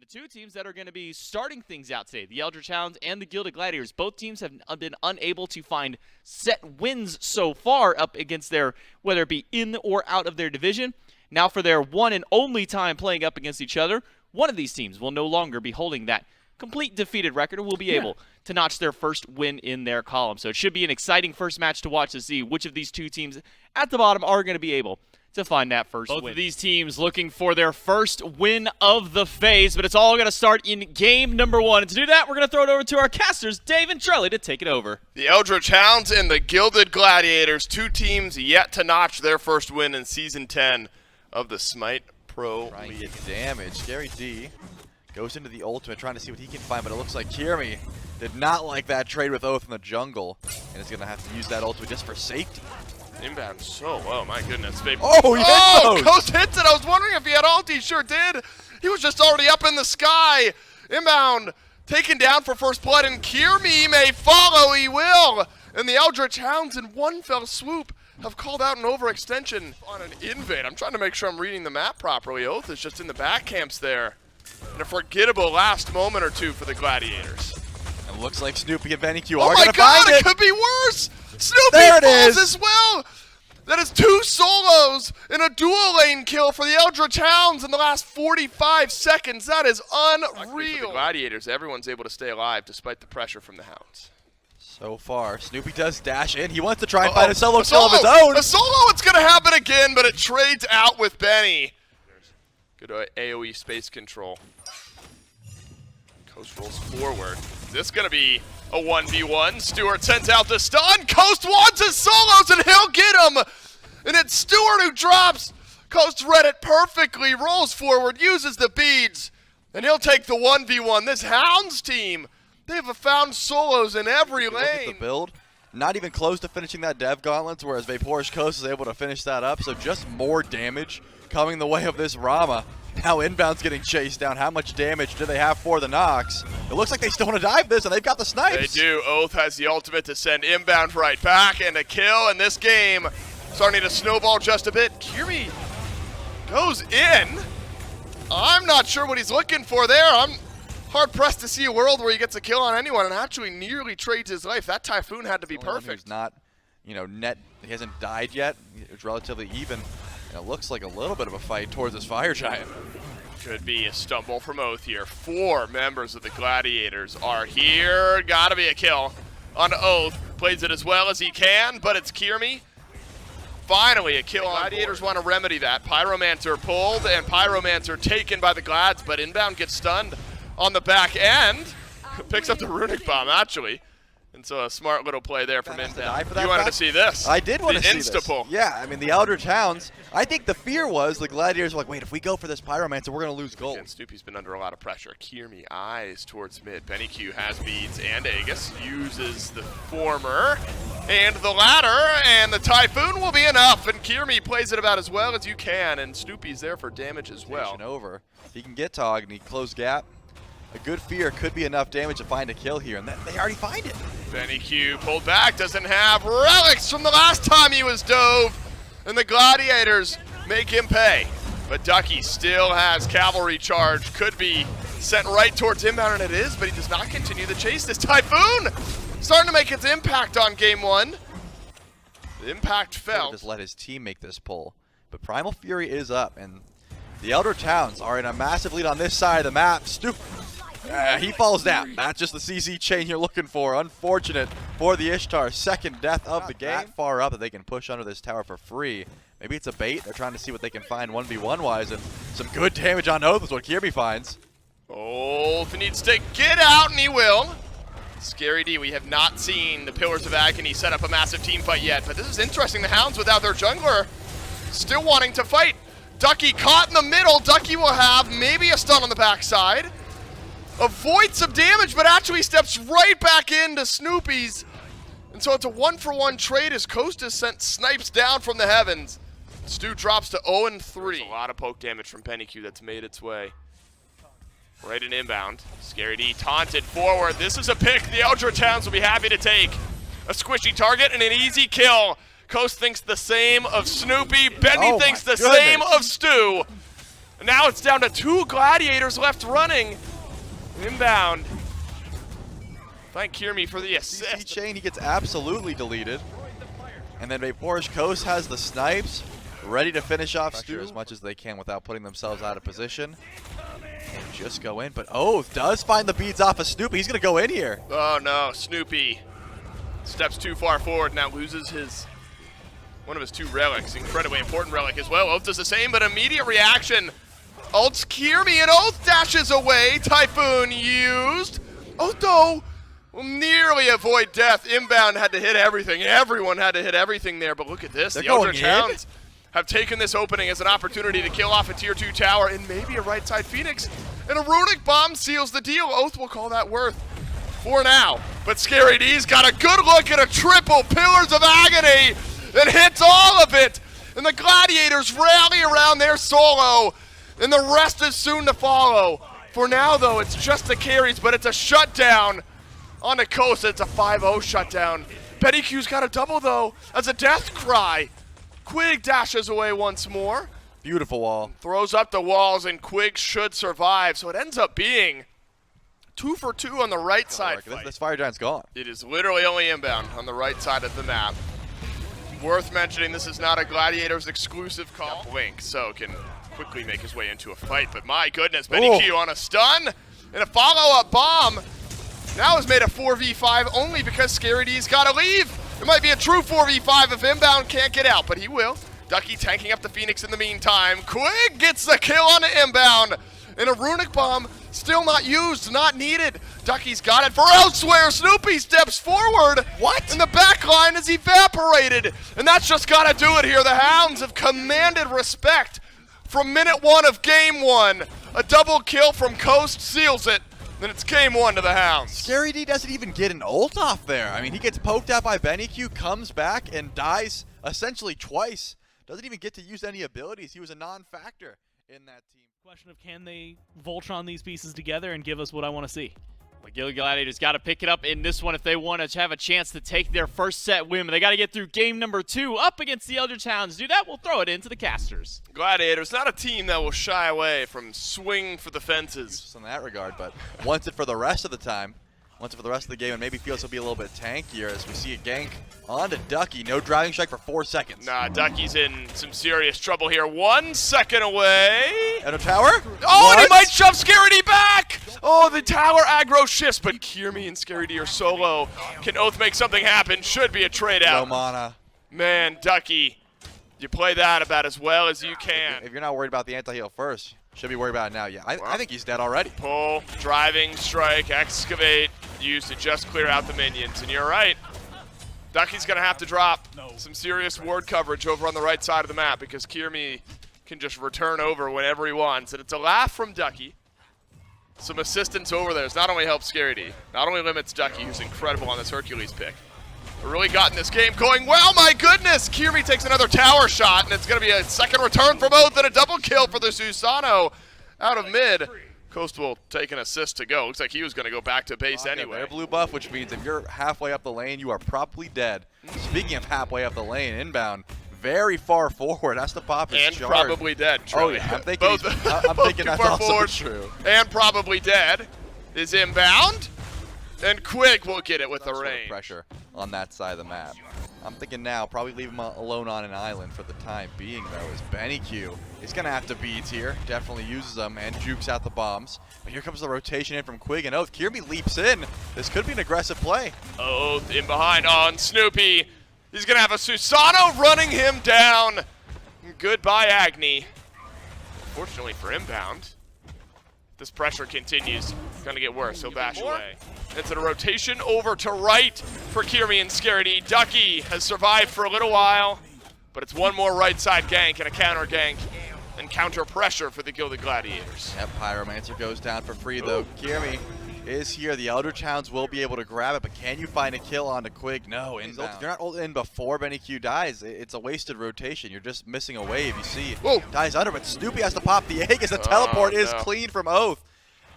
The two teams that are going to be starting things out today, the Eldritch Hounds and the Gilded Gladiators, both teams have been unable to find set wins so far up against their, whether it be in or out of their division. Now for their one and only time playing up against each other, one of these teams will no longer be holding that complete defeated record and will be able to notch their first win in their column. So it should be an exciting first match to watch to see which of these two teams at the bottom are going to be able to find that first win. Both of these teams looking for their first win of the phase, but it's all going to start in game number one. And to do that, we're going to throw it over to our casters, Dave and Charlie, to take it over. The Eldritch Hounds and the Gilded Gladiators, two teams yet to notch their first win in Season 10 of the Smite Pro League. Get damage. Gary D goes into the ultimate trying to see what he can find, but it looks like Kirmi did not like that trade with Oath in the jungle, and is going to have to use that ultimate just for safety. Inbound so low, my goodness. Baby. Oh, he hit those. Ghost hits it. I was wondering if he had ult. He sure did. He was just already up in the sky. Inbound taken down for first blood, and Kirmi may follow. He will. And the Eldritch Hounds in one fell swoop have called out an overextension on an invade. I'm trying to make sure I'm reading the map properly. Oath is just in the back camps there. And a forgettable last moment or two for the Gladiators. It looks like Snoopy and Benny Q Oh are going my to find god, it. it could be worse! Snoopy There it falls is. as well! That is two solos in a dual lane kill for the Eldritch Hounds in the last 45 seconds. That is unreal. For the Gladiators, everyone's able to stay alive despite the pressure from the Hounds. So far, Snoopy does dash in. He wants to try and find a solo kill of his own. A solo, it's going to happen again, but it trades out with Benny. Good AoE space control. Coast rolls forward. Is this going to be a 1v1? Stewart sends out the stun. Coast wants his solos, and he'll get him. And it's Stewart who drops. Coast read it perfectly, rolls forward, uses the beads, and he'll take the 1v1. This Hounds team, they have found solos in every lane. Look at the build. Not even close to finishing that Dev Gauntlets, whereas Vaporish Coast is able to finish that up. So just more damage coming the way of this Rama. Now Inbound's getting chased down. How much damage do they have for the Nox? It looks like they still want to dive this, and they've got the snipes. They do. Oath has the ultimate to send Inbound right back, and a kill in this game. Starting to snowball just a bit. Kirmi goes in. I'm not sure what he's looking for there. I'm hard-pressed to see a world where he gets a kill on anyone and actually nearly trades his life. That Typhoon had to be perfect. He's not, net. He hasn't died yet. It's relatively even. And it looks like a little bit of a fight towards this Fire Giant. Could be a stumble from Oath here. 4 members of the Gladiators are here. Gotta be a kill on Oath. Plays it as well as he can, but it's Kirmi. Finally a kill on Gladiators. Want to remedy that. Pyromancer pulled and Pyromancer taken by the Glads, but Inbound gets stunned on the back end. Picks up the Runic Bomb, actually. And so a smart little play there from Inbound. You wanted to see this. I did want to see this. The insta-pull. Yeah, I mean, the Eldritch Hounds, I think the fear was the Gladiators were like, wait, if we go for this Pyromancer, we're going to lose gold. And Snoopy's been under a lot of pressure. Kirmi eyes towards mid. Benny Q has beads, and Aegis uses the former and the latter, and the Typhoon will be enough. And Kirmi plays it about as well as you can, and Snoopy's there for damage as well. Over. He can get Tog, and he close gap. A good fear could be enough damage to find a kill here, and they already find it. Benny Q pulled back, doesn't have relics from the last time he was dove, and the Gladiators make him pay. But Ducky still has cavalry charge, could be sent right towards Inbound, and it is, but he does not continue the chase. This Typhoon starting to make its impact on game one. The impact fell. Just let his team make this pull, but Primal Fury is up, and the Eldritch Hounds are in a massive lead on this side of the map. He falls down. Not just the CC chain you're looking for. Unfortunate for the Ishtar. Second death of the game. That far up that they can push under this tower for free. Maybe it's a bait. They're trying to see what they can find 1v1-wise, and some good damage on Oath is what Kirby finds. Oath needs to get out, and he will. Scary D, we have not seen the Pillars of Agony set up a massive team fight yet, but this is interesting. The Hounds without their jungler still wanting to fight. Ducky caught in the middle. Ducky will have maybe a stun on the backside. Avoids some damage, but actually steps right back into Snoopy's. And so it's a 1-for-1 trade as Coast has sent snipes down from the heavens. Stu drops to 0-3. A lot of poke damage from Benny Q that's made its way. Right in Inbound. Scary D taunted forward. This is a pick the Eldritch Hounds will be happy to take. A squishy target and an easy kill. Coast thinks the same of Snoopy. Benny thinks the same of Stu. And now it's down to 2 Gladiators left running. Inbound. Thank Kierme for the assist. CC chain, he gets absolutely deleted. And then Vaporish Coast has the snipes ready to finish off Stu as much as they can without putting themselves out of position. And just go in, but Oath does find the beads off of Snoopy. He's going to go in here. Oh no, Snoopy steps too far forward, now loses one of his 2 relics. Incredibly important relic as well. Oath does the same, but immediate reaction. Ults Kierme and Oath dashes away. Typhoon used. Oath though will nearly avoid death. Inbound had to hit everything. Everyone had to hit everything there, but look at this. The Eldritch Hounds have taken this opening as an opportunity to kill off a tier 2 tower and maybe a right side Phoenix. And a runic bomb seals the deal. Oath will call that worth for now. But Scary D's got a good look at a triple Pillars of Agony and hits all of it. And the Gladiators rally around their solo, and the rest is soon to follow. For now, though, it's just the carries, but it's a shutdown on the coast. It's a 5-0 shutdown. Betty Q's got a double, though, as a death cry. Quig dashes away once more. Beautiful wall. Throws up the walls, and Quig should survive. So it ends up being 2 for 2 on the right side. This Fire Giant's gone. It is literally only inbound on the right side of the map. Worth mentioning, this is not a Gladiators exclusive call. Blink, so can quickly make his way into a fight. But my goodness, Betty Q on a stun and a follow-up bomb. Now has made a 4v5 only because Scary D's got to leave. It might be a true 4v5 if Inbound can't get out, but he will. Ducky tanking up the Phoenix in the meantime. Quig gets the kill on the Inbound. And a runic bomb still not used, not needed. Ducky's got it for elsewhere. Snoopy steps forward. What? And the back line is evaporated. And that's just got to do it here. The Hounds have commanded respect from minute 1 of game 1. A double kill from Coast seals it. Then it's game 1 to the Hounds. Scary D doesn't even get an ult off there. I mean, he gets poked out by Benny Q, comes back, and dies essentially twice. Doesn't even get to use any abilities. He was a non-factor in that team. Question of can they Voltron these pieces together and give us what I want to see? The Gilded Gladiators got to pick it up in this one if they want to have a chance to take their first set win. They got to get through game number 2 up against the Eldritch Hounds. Do that, we'll throw it into the casters. Gladiators, not a team that will shy away from swing for the fences. Just in that regard, but wants it for the rest of the time. Wants it for the rest of the game, and maybe feels he'll be a little bit tankier as we see a gank onto Ducky. No driving strike for 4 seconds. Nah, Ducky's in some serious trouble here. 1 second away. Out of tower? Oh, and he might shove Scary D back! Oh, the tower aggro shifts, but Kierme and Scary D are solo. Can Oath make something happen? Should be a trade No out. mana. Man, Ducky, you play that about as well as you can. If you're not worried about the anti-heal first, should be worried about it now. Yeah, I think he's dead already. Pull, driving, strike, excavate, used to just clear out the minions. And you're right. Ducky's going to have to drop some serious ward coverage over on the right side of the map because Kierme can just return over whenever he wants. And it's a laugh from Ducky. Some assistance over there has not only helped Scary D, not only limits Ducky, who's incredible on this Hercules pick, but really gotten this game going well. My goodness! Kierme takes another tower shot, and it's going to be a second return for both and a double kill for the Susano out of mid. Coast will take an assist to go. Looks like he was going to go back to base anyway. Their blue buff, which means if you're halfway up the lane, you are probably dead. Speaking of halfway up the lane, Inbound, very far forward, has to pop his and charge. Probably dead, truly. Oh yeah, I'm thinking, I'm both thinking too that's far also forward true. And probably dead is Inbound. And Quig will get it with the range. Pressure on that side of the map. I'm thinking now, probably leave him alone on an island for the time being, though, is Benny Q. He's going to have to beads here. Definitely uses them and jukes out the bombs. But here comes the rotation in from Quig and Oath. Kierme leaps in. This could be an aggressive play. Oath in behind on Snoopy. He's going to have a Susano running him down. Goodbye, Agni. Fortunately for Inbound, this pressure continues. It's going to get worse. He'll bash away. It's a rotation over to right for Kierme and Scary D. Ducky has survived for a little while, but it's one more right side gank and a counter gank and counter pressure for the Gilded Gladiators. Yep, Pyromancer goes down for free, though. Kierme is here. The Eldritch Hounds will be able to grab it, but can you find a kill onto Quig? No, Inbound. If you're not ult in before Benny Q dies, it's a wasted rotation. You're just missing a wave. You see, dies under, but Snoopy has to pop the egg as the teleport is clean from Oath.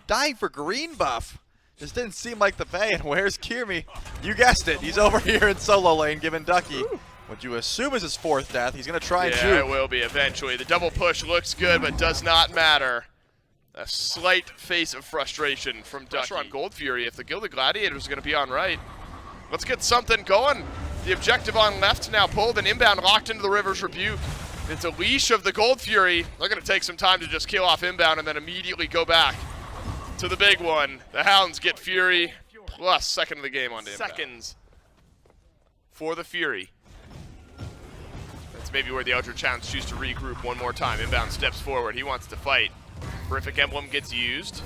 Dying for green buff. This didn't seem like the play, and where's Kierme? You guessed it. He's over here in solo lane, giving Ducky What you assume is his 4th death. He's going to try and Yeah, shoot. it will be eventually. The double push looks good, but does not matter. A slight face of frustration from Ducky. Pressure on Gold Fury if the Gilded Gladiators are going to be on right. Let's get something going. The objective on left now pulled and inbound locked into the River's Rebuke. It's a leash of the Gold Fury. They're going to take some time to just kill off inbound and then immediately go back to the big one. The Hounds get Fury plus second of the game on inbound. Seconds for the Fury. That's maybe where the Eldritch Hounds choose to regroup one more time. Inbound steps forward. He wants to fight. Horrific Emblem gets used.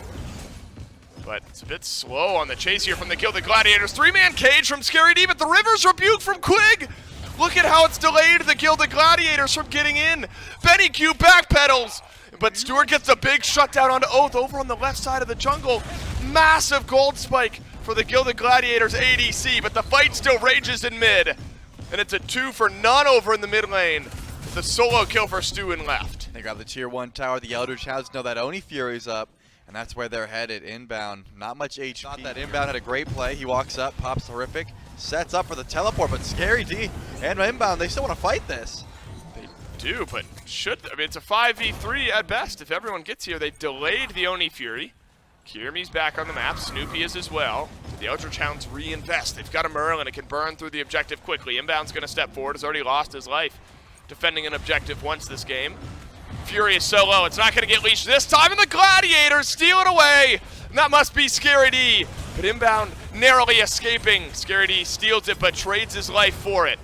But it's a bit slow on the chase here from the Gilded Gladiators. 3-man cage from Scary D, but the River's Rebuke from Quig. Look at how it's delayed the Gilded Gladiators from getting in. Benny Q backpedals, but Stewart gets a big shutdown onto Oath over on the left side of the jungle. Massive gold spike for the Gilded Gladiators ADC, but the fight still rages in mid. And it's a 2 for none over in the mid lane. The solo kill for Stu in left. They grab the tier 1 tower. The Eldritch Hounds know that Oni Fury's up, and that's where they're headed, inbound. Not much HP. Thought that inbound had a great play. He walks up, pops Horrific, sets up for the teleport, but Scary D and inbound, they still want to fight this. They do, but I mean, it's a 5v3 at best. If everyone gets here, they've delayed the Oni Fury. Kirmi's back on the map. Snoopy is as well. The Eldritch Hounds reinvest. They've got a Merlin. It can burn through the objective quickly. Inbound's going to step forward. Has already lost his life defending an objective once this game. Fury is so low. It's not going to get leashed this time, and the Gladiators steal it away. And that must be Scary D. But inbound narrowly escaping. Scary D steals it, but trades his life for it.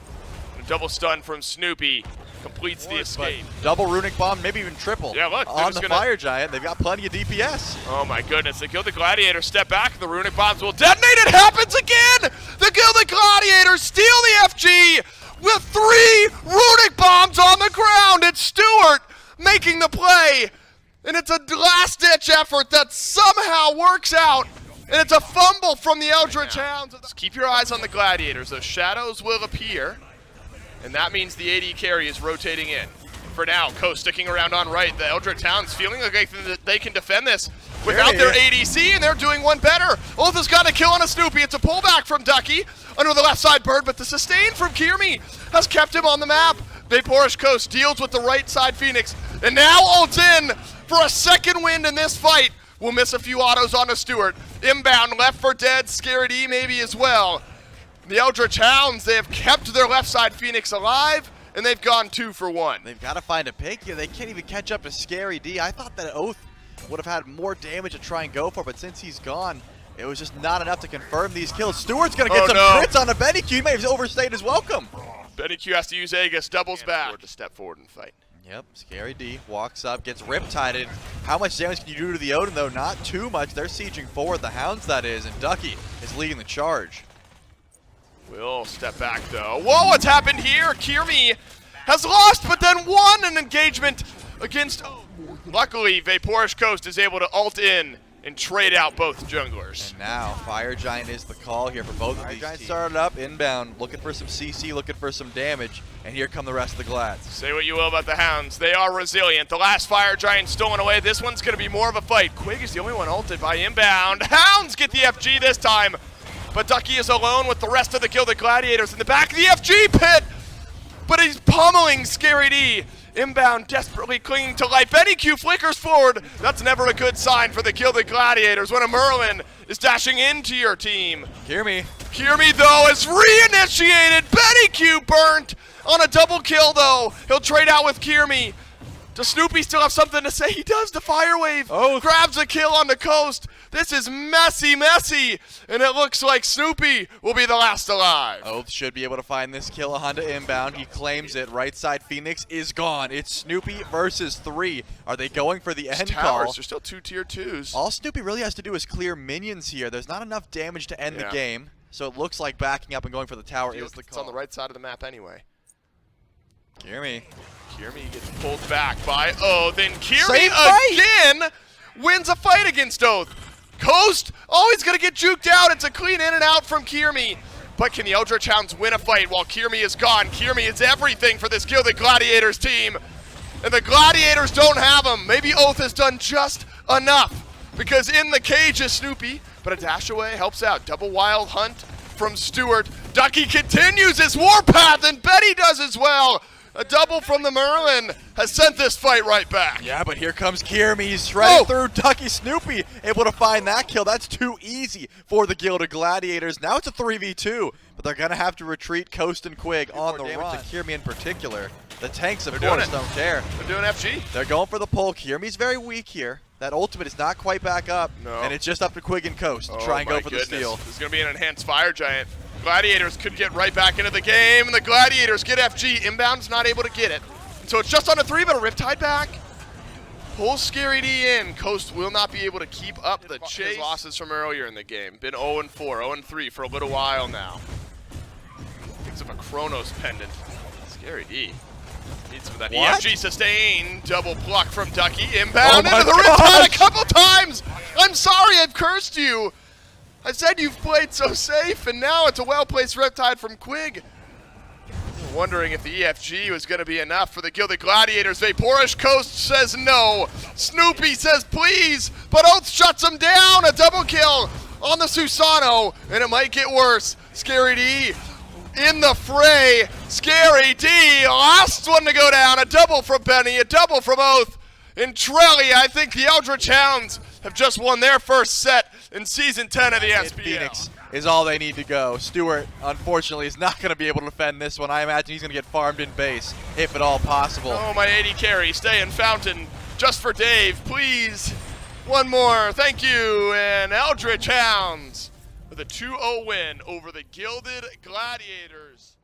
And a double stun from Snoopy completes the escape. Double runic bomb, maybe even triple. Yeah, look, on the Fire Giant. They've got plenty of DPS. Oh my goodness, the Gilded Gladiators step back. The runic bombs will detonate. It happens again. The Gilded Gladiators steal the FG with 3 runic bombs on the ground. It's Stewart making the play. And it's a last-ditch effort that somehow works out. And it's a fumble from the Eldritch Hounds. Just keep your eyes on the Gladiators. Those shadows will appear. And that means the AD carry is rotating in. For now, Ko sticking around on right. The Eldritch Hounds feeling like they can defend this without their ADC, and they're doing one better. Oath has got a kill on a Snoopy. It's a pullback from Ducky under the left side bird, but the sustain from Kirmi has kept him on the map. Vaporish Coast deals with the right side Phoenix, and now ults in for a second win in this fight. We'll miss a few autos onto Stewart. Inbound, left for dead, Scared E maybe as well. The Eldritch Hounds, they have kept their left side Phoenix alive, and they've gone 2 for 1. They've got to find a pick here. They can't even catch up to Scary D. I thought that Oath would have had more damage to try and go for, but since he's gone, it was just not enough to confirm these kills. Stewart's going to get some crits on a Benny Q. He may have overstayed his welcome. Benny Q has to use Aegis, doubles back to step forward and fight. Yep, Scary D walks up, gets riptided. How much damage can you do to the Odin, though? Not too much. They're sieging forward, the Hounds, that is, and Ducky is leading the charge. Will step back, though. Whoa, what's happened here? Kirmi has lost, but then won an engagement against Oath. Luckily, Vaporish Coast is able to ult in and trade out both junglers. And now, Fire Giant is the call here for both of these Giant teams. Started up, inbound, looking for some CC, looking for some damage, and here come the rest of the Glads. Say what you will about the Hounds. They are resilient. The last Fire Giant stolen away. This one's going to be more of a fight. Quig is the only one ulted by inbound. Hounds get the FG this time, but Ducky is alone with the rest of the Gilded Gladiators in the back of the FG pit, but he's pummeling Scary D. Inbound, desperately clinging to life. Benny Q flickers forward. That's never a good sign for the Gilded Gladiators when a Merlin is dashing into your team. Kirmi, though, is reinitiated. Benny Q burnt on a double kill, though. He'll trade out with Kirmi. Does Snoopy still have something to say? He does. The Fire Wave grabs a kill on the coast. This is messy, and it looks like Snoopy will be the last alive. Oath should be able to find this kill. A Honda inbound. He claims it. Right side Phoenix is gone. It's Snoopy versus 3. Are they going for the end call? There's still 2 tier 2s. All Snoopy really has to do is clear minions here. There's not enough damage to end the game, so it looks like backing up and going for the tower is the call. It's on the right side of the map anyway. Kirmi gets pulled back by Oath, and Kirmi again wins a fight against Oath. Coast always going to get juked out. It's a clean in and out from Kirmi. But can the Eldritch Hounds win a fight while Kirmi is gone? Kirmi is everything for this Gilded Gladiators team. And the Gladiators don't have him. Maybe Oath has done just enough, because in the cage is Snoopy, but a dash away helps out. Double wild hunt from Stewart. Ducky continues his warpath, and Betty does as well. A double from the Merlin has sent this fight right back. Yeah, but here comes Kiermy. He's shredding through Ducky. Snoopy able to find that kill. That's too easy for the Gilded Gladiators. Now it's a 3v2, but they're going to have to retreat Coast and Quig on the run. To Kiermy in particular. The tanks, of course, don't care. They're doing FG. They're going for the pull. Kiermy's very weak here. That ultimate is not quite back up, and it's just up to Quig and Coast to try and go for the steal. This is going to be an enhanced Fire Giant. Gladiators could get right back into the game, and the Gladiators get FG. Inbound's not able to get it. So it's just on a 3, but a Riptide back. Pulls Scary D in. Coast will not be able to keep up the chase. His losses from earlier in the game. Been 0-4, 0-3 for a little while now. Thinks of a Chronos pendant. Scary D. Needs some of that EFG sustain. Double pluck from Ducky. Inbound into the Riptide a couple times. I'm sorry I've cursed you. I said you've played so safe, and now it's a well-placed Riptide from Quig. Wondering if the EFG was going to be enough for the Gilded Gladiators. Vaporish Coast says no. Snoopy says please, but Oath shuts him down. A double kill on the Susano, and it might get worse. Scary D in the fray. Scary D, last one to go down. A double from Benny, a double from Oath. In Trelly, I think the Eldritch Hounds have just won their first set in Season 10 of the SPL. Phoenix is all they need to go. Stewart, unfortunately, is not going to be able to defend this one. I imagine he's going to get farmed in base, if at all possible. Oh, my 80 carry. Stay in Fountain just for Dave, please. One more. Thank you. And Eldritch Hounds with a 2-0 win over the Gilded Gladiators.